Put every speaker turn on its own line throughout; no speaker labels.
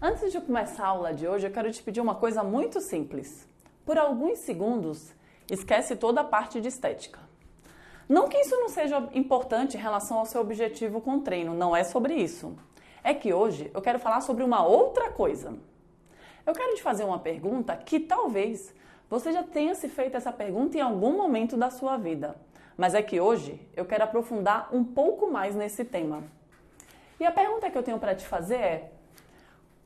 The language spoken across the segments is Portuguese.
Antes de começar a aula de hoje, eu quero te pedir uma coisa muito simples. Por alguns segundos, esquece toda a parte de estética. Não que isso não seja importante em relação ao seu objetivo com o treino, não é sobre isso. É que hoje eu quero falar sobre uma outra coisa. Eu quero te fazer uma pergunta que talvez você já tenha se feito essa pergunta em algum momento da sua vida. Mas é que hoje eu quero aprofundar um pouco mais nesse tema. E a pergunta que eu tenho para te fazer é: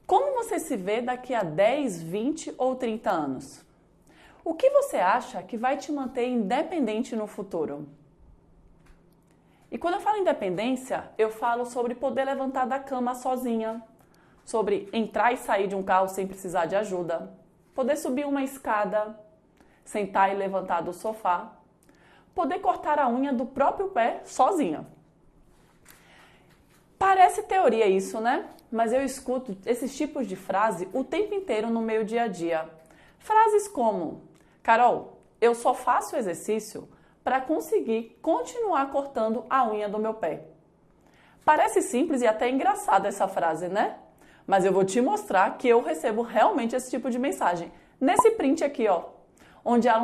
como você se vê daqui a 10, 20 ou 30 anos? O que você acha que vai te manter independente no futuro? E quando eu falo independência, eu falo sobre poder levantar da cama sozinha, sobre entrar e sair de um carro sem precisar de ajuda, poder subir uma escada, sentar e levantar do sofá, poder cortar a unha do próprio pé sozinha. Parece teoria isso, né? Mas eu escuto esses tipos de frase o tempo inteiro no meu dia a dia. Frases como: Carol, eu só faço exercício para conseguir continuar cortando a unha do meu pé. Parece simples e até engraçada essa frase, né? Mas eu vou te mostrar que eu recebo realmente esse tipo de mensagem. Nesse print aqui, ó, onde a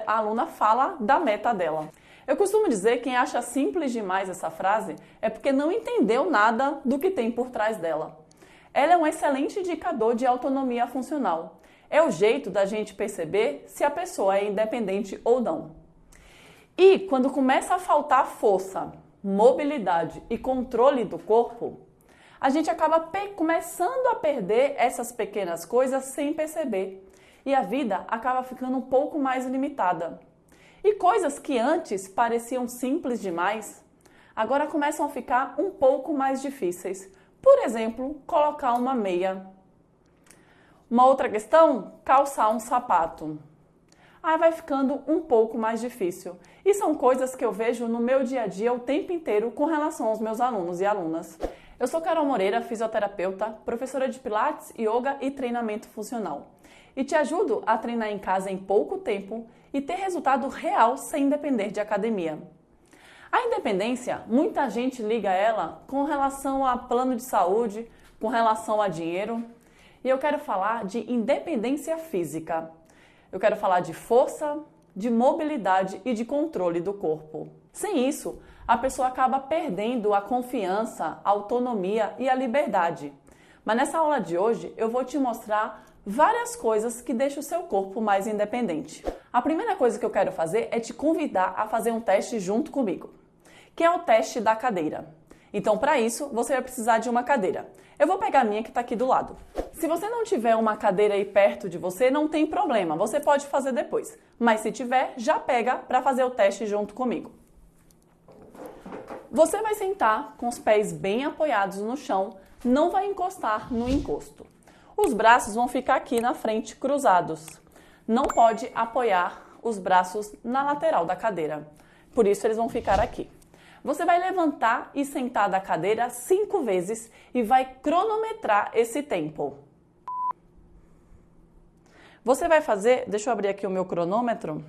aluna fala da meta dela. Eu costumo dizer que quem acha simples demais essa frase é porque não entendeu nada do que tem por trás dela. Ela é um excelente indicador de autonomia funcional. É o jeito da gente perceber se a pessoa é independente ou não. E quando começa a faltar força, mobilidade e controle do corpo, a gente acaba começando a perder essas pequenas coisas sem perceber. E a vida acaba ficando um pouco mais limitada. E coisas que antes pareciam simples demais, agora começam a ficar um pouco mais difíceis. Por exemplo, colocar uma meia. Uma outra questão, calçar um sapato. Aí vai ficando um pouco mais difícil. E são coisas que eu vejo no meu dia a dia o tempo inteiro com relação aos meus alunos e alunas. Eu sou Carol Moreira, fisioterapeuta, professora de Pilates, Yoga e treinamento funcional. E te ajudo a treinar em casa em pouco tempo e ter resultado real sem depender de academia. A independência, muita gente liga ela com relação a plano de saúde, com relação a dinheiro. E eu quero falar de independência física. Eu quero falar de força, de mobilidade e de controle do corpo. Sem isso, a pessoa acaba perdendo a confiança, a autonomia e a liberdade. Mas nessa aula de hoje eu vou te mostrar várias coisas que deixam o seu corpo mais independente. A primeira coisa que eu quero fazer é te convidar a fazer um teste junto comigo, que é o teste da cadeira. Então, para isso, você vai precisar de uma cadeira. Eu vou pegar a minha que está aqui do lado. Se você não tiver uma cadeira aí perto de você, não tem problema, você pode fazer depois. Mas se tiver, já pega para fazer o teste junto comigo. Você vai sentar com os pés bem apoiados no chão, não vai encostar no encosto. Os braços vão ficar aqui na frente, cruzados. Não pode apoiar os braços na lateral da cadeira. Por isso, eles vão ficar aqui. Você vai levantar e sentar da cadeira 5 vezes e vai cronometrar esse tempo. Você vai fazer, deixa eu abrir aqui o meu cronômetro.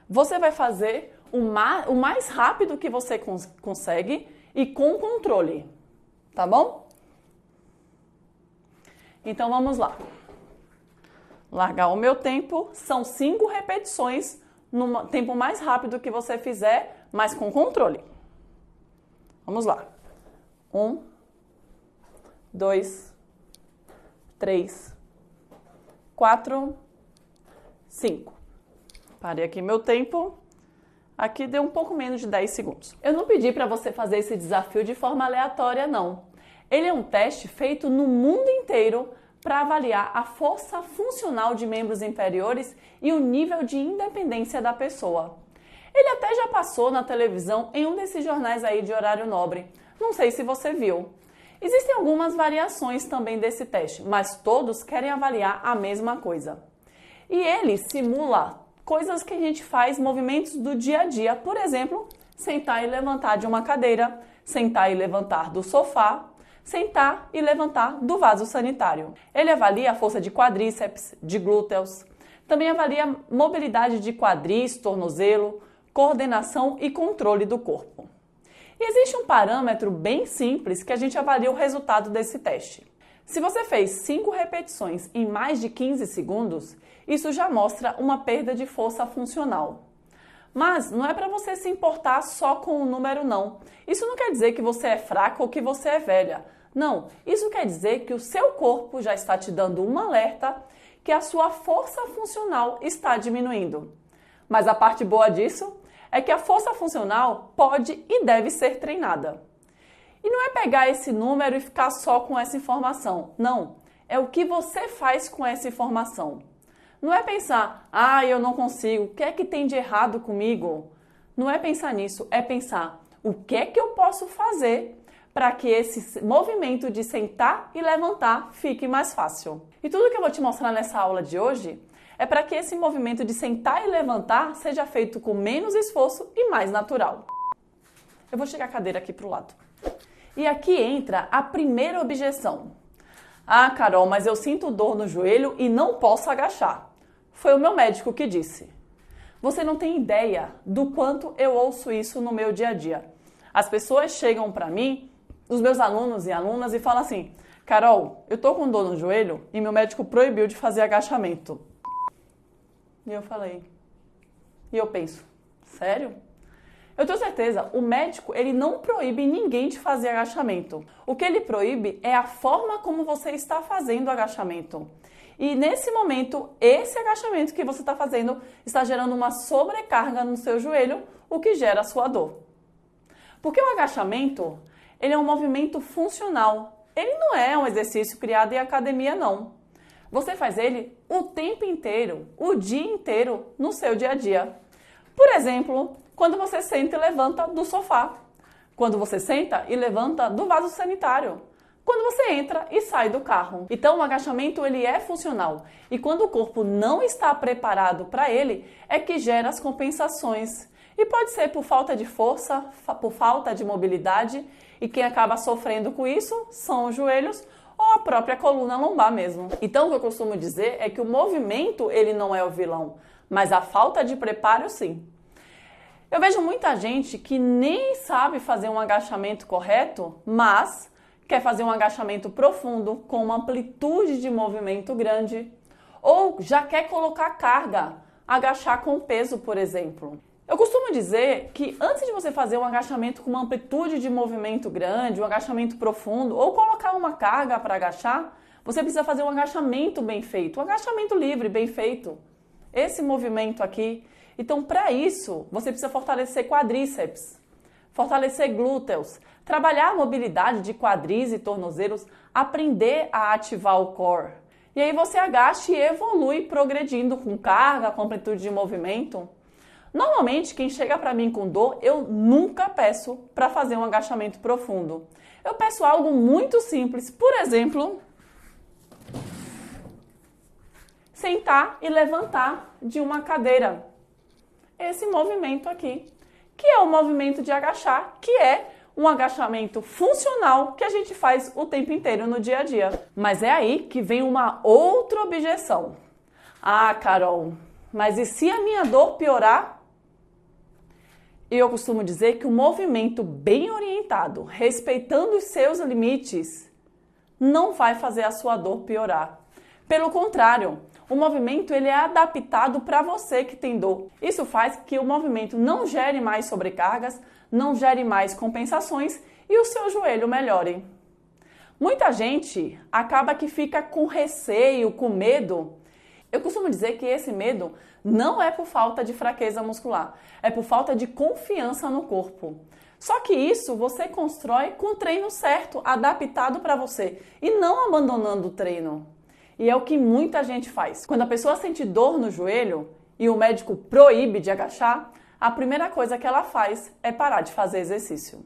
Você vai fazer o mais rápido que você consegue e com controle, tá bom? Então vamos lá. Largar o meu tempo, são 5 repetições no tempo mais rápido que você fizer, mas com controle. Vamos lá. 1, 2, 3, 4, 5. Parei aqui meu tempo. Aqui deu um pouco menos de 10 segundos. Eu não pedi para você fazer esse desafio de forma aleatória, não. Ele é um teste feito no mundo inteiro para avaliar a força funcional de membros inferiores e o nível de independência da pessoa. Ele até já passou na televisão em um desses jornais aí de horário nobre. Não sei se você viu. Existem algumas variações também desse teste, mas todos querem avaliar a mesma coisa. E ele simula coisas que a gente faz, movimentos do dia a dia. Por exemplo, sentar e levantar de uma cadeira, sentar e levantar do sofá, sentar e levantar do vaso sanitário. Ele avalia a força de quadríceps, de glúteos, também avalia mobilidade de quadris, tornozelo, coordenação e controle do corpo. E existe um parâmetro bem simples que a gente avalia o resultado desse teste. Se você fez 5 repetições em mais de 15 segundos, isso já mostra uma perda de força funcional. Mas não é para você se importar só com o número não. Isso não quer dizer que você é fraca ou que você é velha. Não, isso quer dizer que o seu corpo já está te dando um alerta que a sua força funcional está diminuindo. Mas a parte boa disso é que a força funcional pode e deve ser treinada. E não é pegar esse número e ficar só com essa informação. Não, é o que você faz com essa informação. Não é pensar, eu não consigo, o que é que tem de errado comigo? Não é pensar nisso, é pensar, o que é que eu posso fazer para que esse movimento de sentar e levantar fique mais fácil. E tudo que eu vou te mostrar nessa aula de hoje é para que esse movimento de sentar e levantar seja feito com menos esforço e mais natural. Eu vou chegar a cadeira aqui para o lado. E aqui entra a primeira objeção. Carol, mas eu sinto dor no joelho e não posso agachar. Foi o meu médico que disse. Você não tem ideia do quanto eu ouço isso no meu dia a dia. As pessoas chegam para mim, os meus alunos e alunas, e falam assim, Carol, eu tô com dor no joelho e meu médico proibiu de fazer agachamento. E eu falei, e eu penso, sério? Eu tenho certeza, o médico ele não proíbe ninguém de fazer agachamento. O que ele proíbe é a forma como você está fazendo o agachamento. E nesse momento, esse agachamento que você está fazendo está gerando uma sobrecarga no seu joelho, o que gera a sua dor. Porque o agachamento, ele é um movimento funcional. Ele não é um exercício criado em academia, não. Você faz ele o tempo inteiro, o dia inteiro, no seu dia a dia. Por exemplo, quando você senta e levanta do sofá. Quando você senta e levanta do vaso sanitário. Quando você entra e sai do carro. Então, o agachamento ele é funcional. E quando o corpo não está preparado para ele, é que gera as compensações. E pode ser por falta de força, por falta de mobilidade. E quem acaba sofrendo com isso são os joelhos ou a própria coluna lombar mesmo. Então, o que eu costumo dizer é que o movimento ele não é o vilão, mas a falta de preparo sim. Eu vejo muita gente que nem sabe fazer um agachamento correto, mas quer fazer um agachamento profundo, com uma amplitude de movimento grande, ou já quer colocar carga, agachar com peso, por exemplo. Eu costumo dizer que antes de você fazer um agachamento com uma amplitude de movimento grande, um agachamento profundo, ou colocar uma carga para agachar, você precisa fazer um agachamento bem feito, um agachamento livre, bem feito. Esse movimento aqui. Então, para isso, você precisa fortalecer quadríceps, fortalecer glúteos, trabalhar a mobilidade de quadris e tornozelos, aprender a ativar o core. E aí você agacha e evolui progredindo com carga, com amplitude de movimento. Normalmente, quem chega para mim com dor, eu nunca peço para fazer um agachamento profundo. Eu peço algo muito simples, por exemplo, sentar e levantar de uma cadeira. Esse movimento aqui, que é o movimento de agachar, que é um agachamento funcional que a gente faz o tempo inteiro no dia a dia. Mas é aí que vem uma outra objeção. Carol, mas e se a minha dor piorar? E eu costumo dizer que o movimento bem orientado, respeitando os seus limites, não vai fazer a sua dor piorar. Pelo contrário, o movimento ele é adaptado para você que tem dor. Isso faz que o movimento não gere mais sobrecargas, não gere mais compensações e o seu joelho melhore. Muita gente acaba que fica com receio, com medo. Eu costumo dizer que esse medo não é por falta de fraqueza muscular, é por falta de confiança no corpo. Só que isso você constrói com o treino certo, adaptado para você e não abandonando o treino. E é o que muita gente faz. Quando a pessoa sente dor no joelho e o médico proíbe de agachar, a primeira coisa que ela faz é parar de fazer exercício.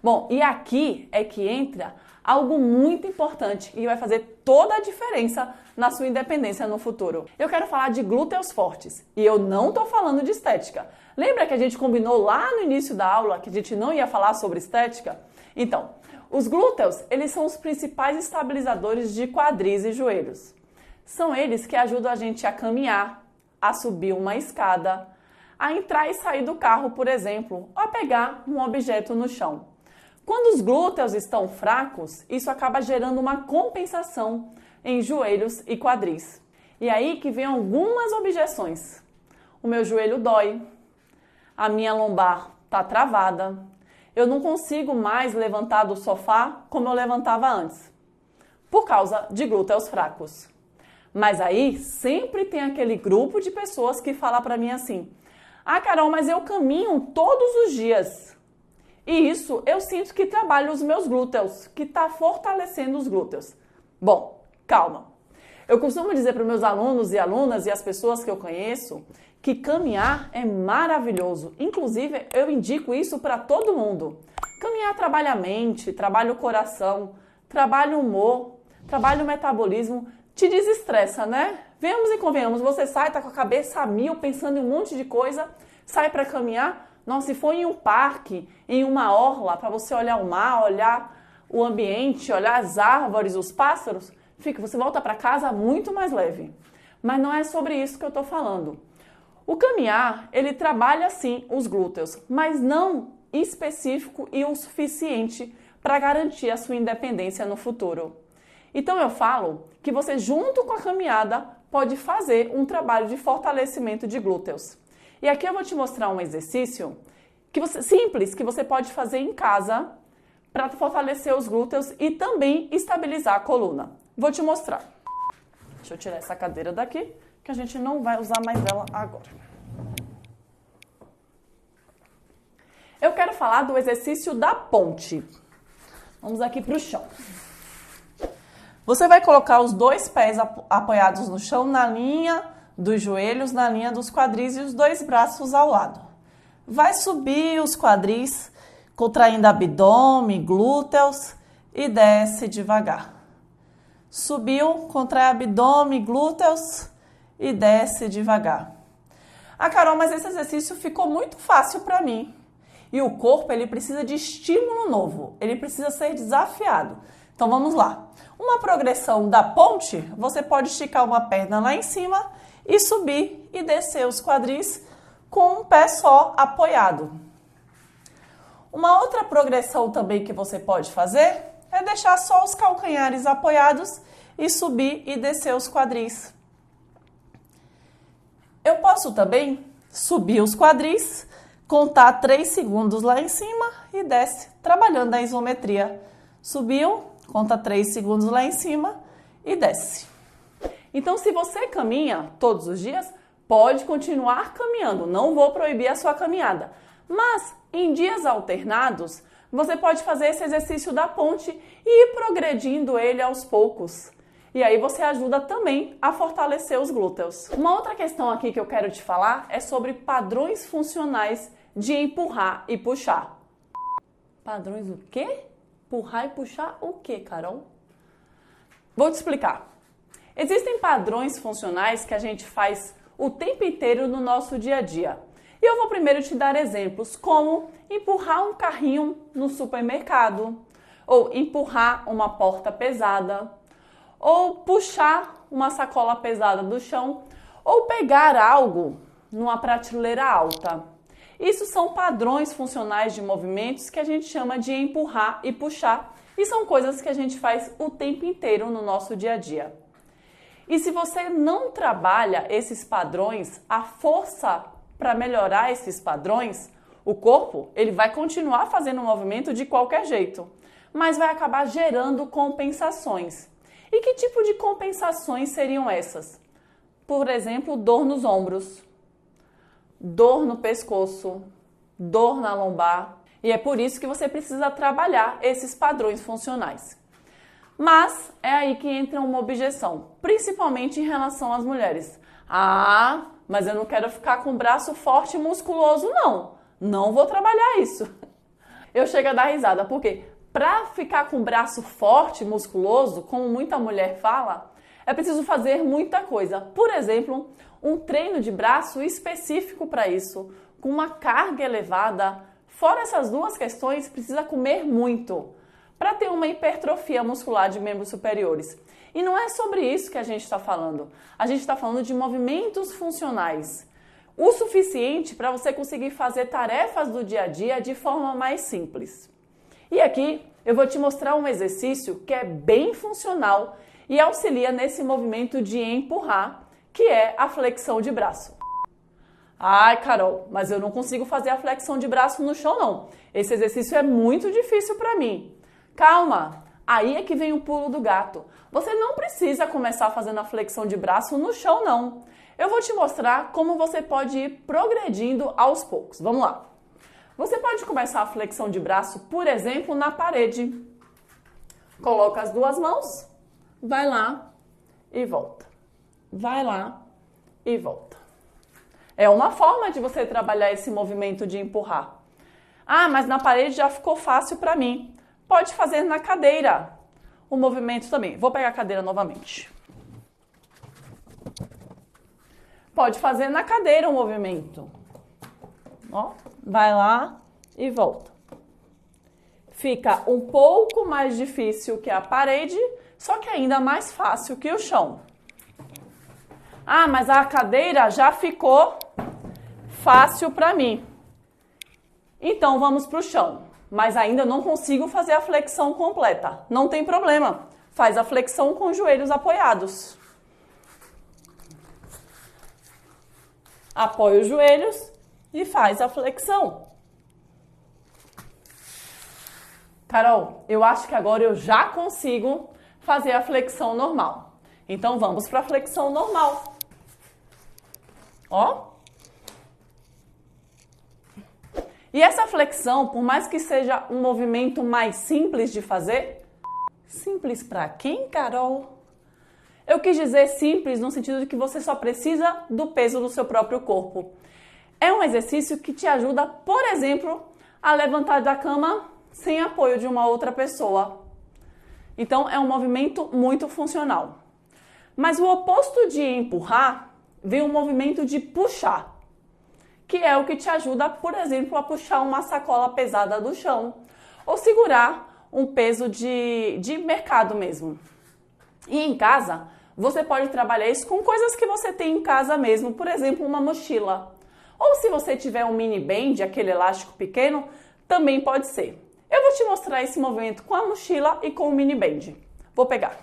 Bom, e aqui é que entra algo muito importante e vai fazer toda a diferença na sua independência no futuro. Eu quero falar de glúteos fortes e eu não estou falando de estética. Lembra que a gente combinou lá no início da aula que a gente não ia falar sobre estética? Então, os glúteos, eles são os principais estabilizadores de quadris e joelhos. São eles que ajudam a gente a caminhar, a subir uma escada, a entrar e sair do carro, por exemplo, ou a pegar um objeto no chão. Quando os glúteos estão fracos, isso acaba gerando uma compensação em joelhos e quadris. E aí que vem algumas objeções. O meu joelho dói, a minha lombar está travada, eu não consigo mais levantar do sofá como eu levantava antes, por causa de glúteos fracos. Mas aí sempre tem aquele grupo de pessoas que fala para mim assim: ah, Carol, mas eu caminho todos os dias. E isso eu sinto que trabalha os meus glúteos, que está fortalecendo os glúteos. Bom, calma. Eu costumo dizer para os meus alunos e alunas e as pessoas que eu conheço que caminhar é maravilhoso. Inclusive, eu indico isso para todo mundo. Caminhar trabalha a mente, trabalha o coração, trabalha o humor, trabalha o metabolismo, te desestressa, né? Venhamos e convenhamos, você sai, tá com a cabeça a mil, pensando em um monte de coisa, sai para caminhar. Nossa, se for em um parque, em uma orla, para você olhar o mar, olhar o ambiente, olhar as árvores, os pássaros, você volta para casa muito mais leve. Mas não é sobre isso que eu estou falando. O caminhar, ele trabalha sim os glúteos, mas não específico e o suficiente para garantir a sua independência no futuro. Então eu falo que você, junto com a caminhada, pode fazer um trabalho de fortalecimento de glúteos. E aqui eu vou te mostrar um exercício simples que você pode fazer em casa para fortalecer os glúteos e também estabilizar a coluna. Vou te mostrar. Deixa eu tirar essa cadeira daqui, que a gente não vai usar mais ela agora. Eu quero falar do exercício da ponte. Vamos aqui para o chão. Você vai colocar os dois pés apoiados no chão, na linha dos joelhos, na linha dos quadris e os dois braços ao lado. Vai subir os quadris, contraindo abdômen, glúteos e desce devagar. Subiu, contrai abdômen, glúteos e desce devagar. Ah, Carol, mas esse exercício ficou muito fácil para mim. E o corpo, ele precisa de estímulo novo, ele precisa ser desafiado. Então vamos lá. Uma progressão da ponte, você pode esticar uma perna lá em cima e subir e descer os quadris com um pé só apoiado. Uma outra progressão também que você pode fazer é deixar só os calcanhares apoiados e subir e descer os quadris. Eu posso também subir os quadris, contar 3 segundos lá em cima e desce, trabalhando a isometria. Subiu, conta 3 segundos lá em cima e desce. Então, se você caminha todos os dias, pode continuar caminhando. Não vou proibir a sua caminhada. Mas, em dias alternados, você pode fazer esse exercício da ponte e ir progredindo ele aos poucos. E aí você ajuda também a fortalecer os glúteos. Uma outra questão aqui que eu quero te falar é sobre padrões funcionais de empurrar e puxar. Padrões o quê? Empurrar e puxar o quê, Carol? Vou te explicar. Existem padrões funcionais que a gente faz o tempo inteiro no nosso dia a dia. E eu vou primeiro te dar exemplos, como empurrar um carrinho no supermercado, ou empurrar uma porta pesada, ou puxar uma sacola pesada do chão, ou pegar algo numa prateleira alta. Isso são padrões funcionais de movimentos que a gente chama de empurrar e puxar, e são coisas que a gente faz o tempo inteiro no nosso dia a dia. E se você não trabalha esses padrões, a força para melhorar esses padrões, o corpo ele vai continuar fazendo o movimento de qualquer jeito, mas vai acabar gerando compensações. E que tipo de compensações seriam essas? Por exemplo, dor nos ombros, dor no pescoço, dor na lombar. E é por isso que você precisa trabalhar esses padrões funcionais. Mas é aí que entra uma objeção, principalmente em relação às mulheres. Ah, mas eu não quero ficar com o braço forte e musculoso, não. Não vou trabalhar isso. Eu chego a dar risada, porque para ficar com o braço forte, musculoso, como muita mulher fala, é preciso fazer muita coisa. Por exemplo, um treino de braço específico para isso, com uma carga elevada. Fora essas duas questões, precisa comer muito para ter uma hipertrofia muscular de membros superiores. E não é sobre isso que a gente está falando. A gente está falando de movimentos funcionais. O suficiente para você conseguir fazer tarefas do dia a dia de forma mais simples. E aqui eu vou te mostrar um exercício que é bem funcional e auxilia nesse movimento de empurrar, que é a flexão de braço. Ai, Carol, mas eu não consigo fazer a flexão de braço no chão, não. Esse exercício é muito difícil para mim. Calma, aí é que vem o pulo do gato. Você não precisa começar fazendo a flexão de braço no chão, não. Eu vou te mostrar como você pode ir progredindo aos poucos. Vamos lá. Você pode começar a flexão de braço, por exemplo, na parede. Coloca as duas mãos, vai lá e volta. Vai lá e volta. É uma forma de você trabalhar esse movimento de empurrar. Ah, mas na parede já ficou fácil para mim. Pode fazer na cadeira o movimento também. Vou pegar a cadeira novamente. Pode fazer na cadeira o movimento. Ó, vai lá e volta. Fica um pouco mais difícil que a parede, só que ainda mais fácil que o chão. Ah, mas a cadeira já ficou fácil para mim. Então vamos para o chão. Mas ainda não consigo fazer a flexão completa. Não tem problema. Faz a flexão com os joelhos apoiados. Apoia os joelhos e faz a flexão. Carol, eu acho que agora eu já consigo fazer a flexão normal. Então vamos para a flexão normal. Ó. E essa flexão, por mais que seja um movimento mais simples de fazer, simples para quem, Carol? Eu quis dizer simples no sentido de que você só precisa do peso do seu próprio corpo. É um exercício que te ajuda, por exemplo, a levantar da cama sem apoio de uma outra pessoa. Então, é um movimento muito funcional. Mas o oposto de empurrar vem o movimento de puxar, que é o que te ajuda, por exemplo, a puxar uma sacola pesada do chão ou segurar um peso de mercado mesmo. E em casa, você pode trabalhar isso com coisas que você tem em casa mesmo, por exemplo, uma mochila. Ou se você tiver um mini band, aquele elástico pequeno, também pode ser. Eu vou te mostrar esse movimento com a mochila e com o mini band. Vou pegar.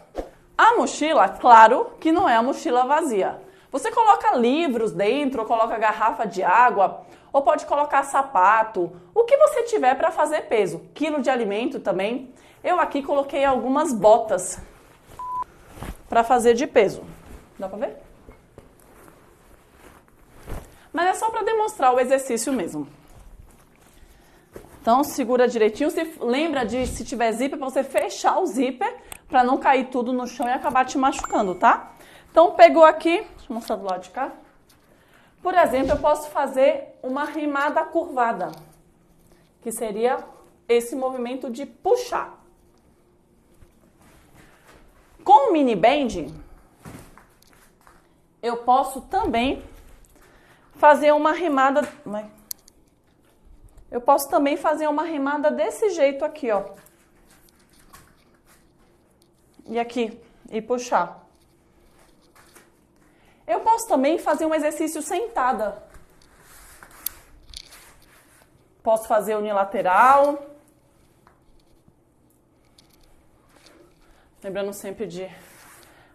A mochila, claro que não é a mochila vazia. Você coloca livros dentro, ou coloca garrafa de água, ou pode colocar sapato, o que você tiver para fazer peso. Quilo de alimento também. Eu aqui coloquei algumas botas para fazer de peso. Dá para ver? Mas é só para demonstrar o exercício mesmo. Então, segura direitinho. Lembra de, se tiver zíper, para você fechar o zíper para não cair tudo no chão e acabar te machucando, tá? Então, pegou aqui, deixa eu mostrar do lado de cá. Por exemplo, eu posso fazer uma remada curvada, que seria esse movimento de puxar. Com o mini band, eu posso também fazer uma remada. Eu posso também fazer uma remada desse jeito aqui, ó. E aqui, e puxar. Eu posso também fazer um exercício sentada. Posso fazer unilateral. Lembrando sempre de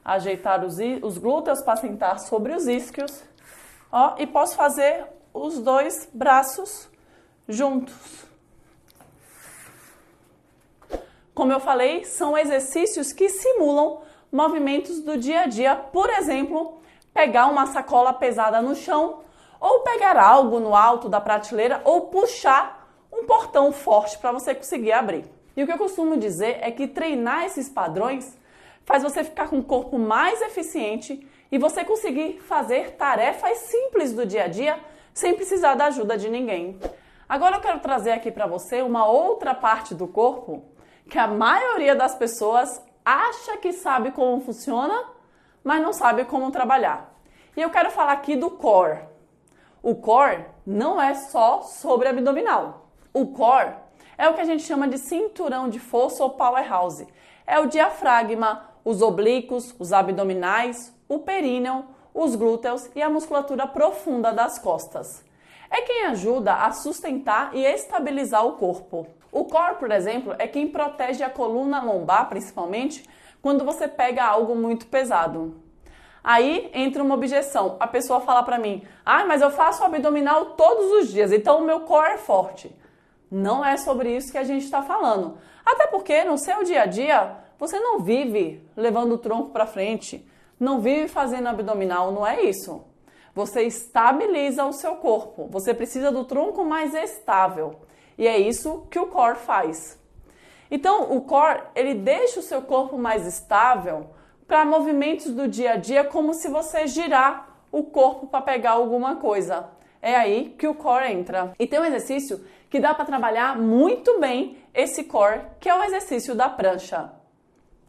ajeitar os glúteos para sentar sobre os isquios. Ó, e posso fazer os dois braços juntos. Como eu falei, são exercícios que simulam movimentos do dia a dia. Por exemplo, pegar uma sacola pesada no chão, ou pegar algo no alto da prateleira, ou puxar um portão forte para você conseguir abrir. E o que eu costumo dizer é que treinar esses padrões faz você ficar com um corpo mais eficiente e você conseguir fazer tarefas simples do dia a dia sem precisar da ajuda de ninguém. Agora eu quero trazer aqui para você uma outra parte do corpo que a maioria das pessoas acha que sabe como funciona, mas não sabe como trabalhar. E eu quero falar aqui do core. O core não é só sobre abdominal. O core é o que a gente chama de cinturão de força ou powerhouse. É o diafragma, os oblíquos, os abdominais, o períneo, os glúteos e a musculatura profunda das costas. É quem ajuda a sustentar e estabilizar o corpo. O core, por exemplo, é quem protege a coluna lombar, principalmente, quando você pega algo muito pesado. Aí entra uma objeção. A pessoa fala pra mim, mas eu faço abdominal todos os dias, então o meu core é forte. Não é sobre isso que a gente está falando. Até porque no seu dia a dia, você não vive levando o tronco para frente, não vive fazendo abdominal, não é isso. Você estabiliza o seu corpo, você precisa do tronco mais estável. E é isso que o core faz. Então, o core, ele deixa o seu corpo mais estável para movimentos do dia a dia, como se você girar o corpo para pegar alguma coisa. É aí que o core entra. E tem um exercício que dá para trabalhar muito bem esse core, que é o exercício da prancha.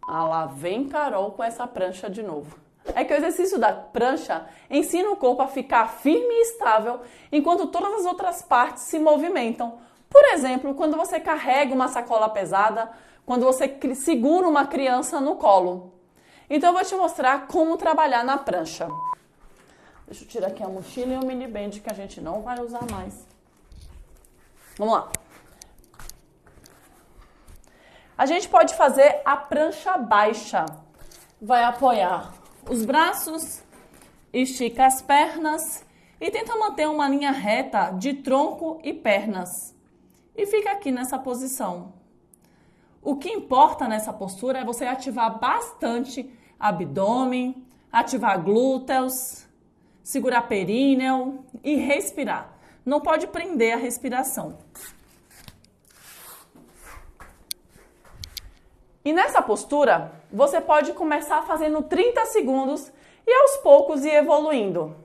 Lá vem Carol com essa prancha de novo. É que o exercício da prancha ensina o corpo a ficar firme e estável enquanto todas as outras partes se movimentam. Por exemplo, quando você carrega uma sacola pesada, quando você segura uma criança no colo. Então eu vou te mostrar como trabalhar na prancha. Deixa eu tirar aqui a mochila e o mini band que a gente não vai usar mais. Vamos lá. A gente pode fazer a prancha baixa. Vai apoiar os braços, estica as pernas e tenta manter uma linha reta de tronco e pernas. E fica aqui nessa posição. O que importa nessa postura é você ativar bastante abdômen, ativar glúteos, segurar períneo e respirar. Não pode prender a respiração. E nessa postura, você pode começar fazendo 30 segundos e aos poucos ir evoluindo.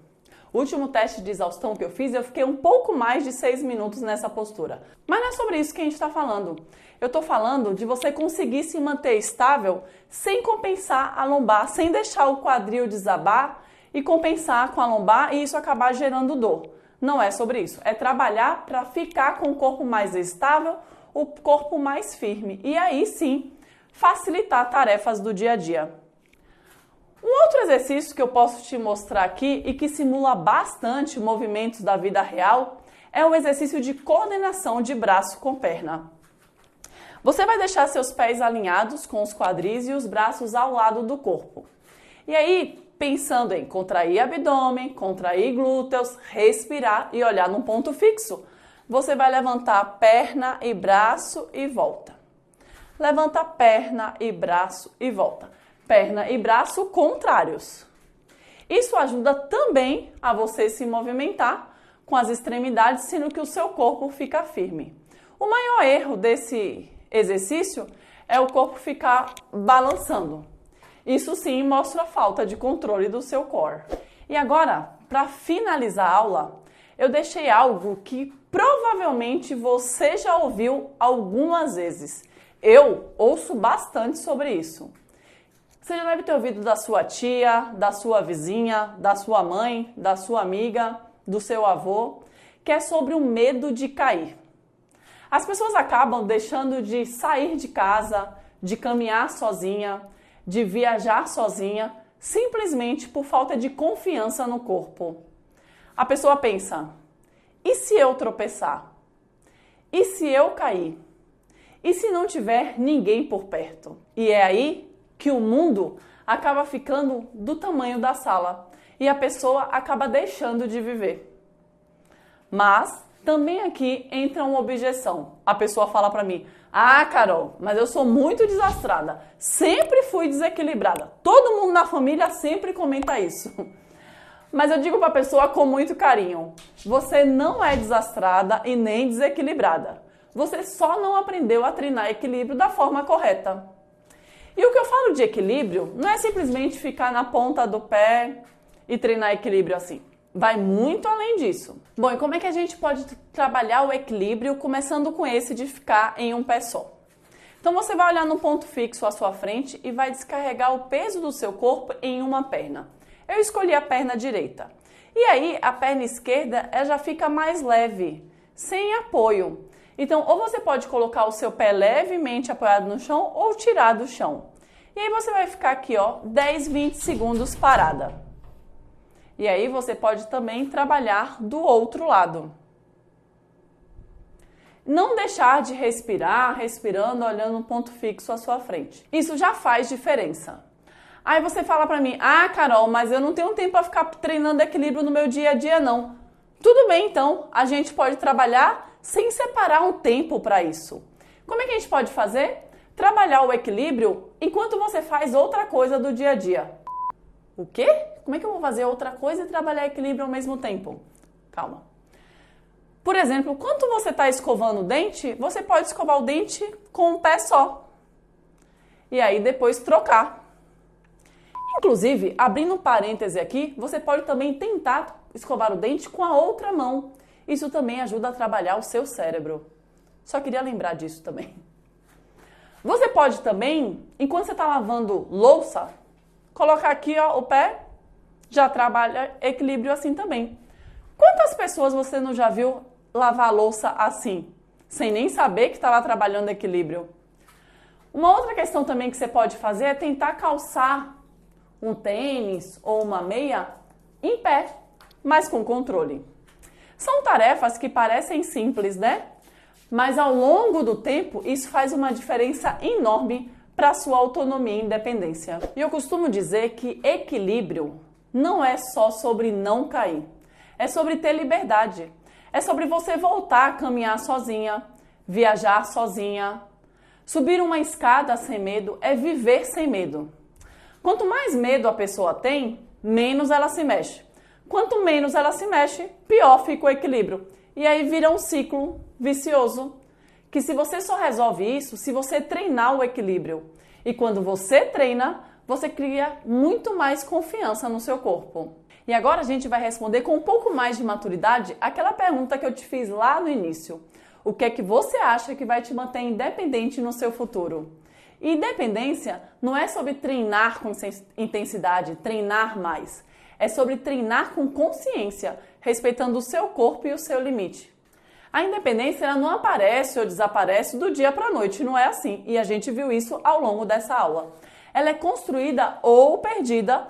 O último teste de exaustão que eu fiz, eu fiquei um pouco mais de 6 minutos nessa postura. Mas não é sobre isso que a gente está falando. Eu estou falando de você conseguir se manter estável sem compensar a lombar, sem deixar o quadril desabar e compensar com a lombar e isso acabar gerando dor. Não é sobre isso. É trabalhar para ficar com o corpo mais estável, o corpo mais firme. E aí sim, facilitar tarefas do dia a dia. Um outro exercício que eu posso te mostrar aqui e que simula bastante movimentos da vida real é o exercício de coordenação de braço com perna. Você vai deixar seus pés alinhados com os quadris e os braços ao lado do corpo. E aí, pensando em contrair abdômen, contrair glúteos, respirar e olhar num ponto fixo, você vai levantar perna e braço e volta. Levanta perna e braço e volta. Perna e braço contrários. Isso ajuda também a você se movimentar com as extremidades, sendo que o seu corpo fica firme. O maior erro desse exercício é o corpo ficar balançando. Isso sim mostra a falta de controle do seu core. E agora, para finalizar a aula, eu deixei algo que provavelmente você já ouviu algumas vezes. Eu ouço bastante sobre isso. Você já deve ter ouvido da sua tia, da sua vizinha, da sua mãe, da sua amiga, do seu avô, que é sobre o medo de cair. As pessoas acabam deixando de sair de casa, de caminhar sozinha, de viajar sozinha, simplesmente por falta de confiança no corpo. A pessoa pensa, e se eu tropeçar? E se eu cair? E se não tiver ninguém por perto? E é aí que o mundo acaba ficando do tamanho da sala e a pessoa acaba deixando de viver. Mas também aqui entra uma objeção. A pessoa fala para mim, Carol, mas eu sou muito desastrada, sempre fui desequilibrada. Todo mundo na família sempre comenta isso. Mas eu digo para a pessoa com muito carinho, você não é desastrada e nem desequilibrada. Você só não aprendeu a treinar equilíbrio da forma correta. E o que eu falo de equilíbrio não é simplesmente ficar na ponta do pé e treinar equilíbrio assim. Vai muito além disso. Bom, e como é que a gente pode trabalhar o equilíbrio começando com esse de ficar em um pé só? Então você vai olhar no ponto fixo à sua frente e vai descarregar o peso do seu corpo em uma perna. Eu escolhi a perna direita. E aí a perna esquerda ela já fica mais leve, sem apoio. Então, ou você pode colocar o seu pé levemente apoiado no chão ou tirar do chão. E aí você vai ficar aqui, 10, 20 segundos parada. E aí você pode também trabalhar do outro lado. Não deixar de respirar, respirando, olhando um ponto fixo à sua frente. Isso já faz diferença. Aí você fala pra mim, Carol, mas eu não tenho tempo para ficar treinando equilíbrio no meu dia a dia, não. Tudo bem, então, a gente pode trabalhar sem separar um tempo para isso. Como é que a gente pode fazer? Trabalhar o equilíbrio enquanto você faz outra coisa do dia a dia. O quê? Como é que eu vou fazer outra coisa e trabalhar equilíbrio ao mesmo tempo? Calma. Por exemplo, quando você está escovando o dente, você pode escovar o dente com um pé só. E aí depois trocar. Inclusive, abrindo um parêntese aqui, você pode também tentar escovar o dente com a outra mão. Isso também ajuda a trabalhar o seu cérebro. Só queria lembrar disso também. Você pode também, enquanto você está lavando louça, colocar aqui o pé, já trabalha equilíbrio assim também. Quantas pessoas você não já viu lavar a louça assim, sem nem saber que estava trabalhando equilíbrio? Uma outra questão também que você pode fazer é tentar calçar um tênis ou uma meia em pé, mas com controle. São tarefas que parecem simples, né? Mas ao longo do tempo, isso faz uma diferença enorme para a sua autonomia e independência. E eu costumo dizer que equilíbrio não é só sobre não cair. É sobre ter liberdade. É sobre você voltar a caminhar sozinha, viajar sozinha. Subir uma escada sem medo é viver sem medo. Quanto mais medo a pessoa tem, menos ela se mexe. Quanto menos ela se mexe, pior fica o equilíbrio. E aí vira um ciclo vicioso. Que se você só resolve isso se você treinar o equilíbrio. E quando você treina, você cria muito mais confiança no seu corpo. E agora a gente vai responder com um pouco mais de maturidade aquela pergunta que eu te fiz lá no início. O que é que você acha que vai te manter independente no seu futuro? E independência não é sobre treinar com intensidade, treinar mais. É sobre treinar com consciência, respeitando o seu corpo e o seu limite. A independência ela não aparece ou desaparece do dia para a noite, não é assim. E a gente viu isso ao longo dessa aula. Ela é construída ou perdida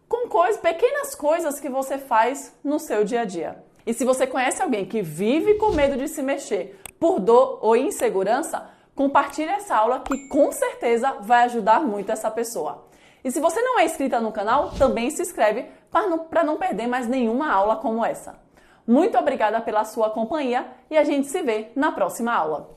com pequenas coisas que você faz no seu dia a dia. E se você conhece alguém que vive com medo de se mexer por dor ou insegurança, compartilhe essa aula que com certeza vai ajudar muito essa pessoa. E se você não é inscrita no canal, também se inscreve para não perder mais nenhuma aula como essa. Muito obrigada pela sua companhia e a gente se vê na próxima aula.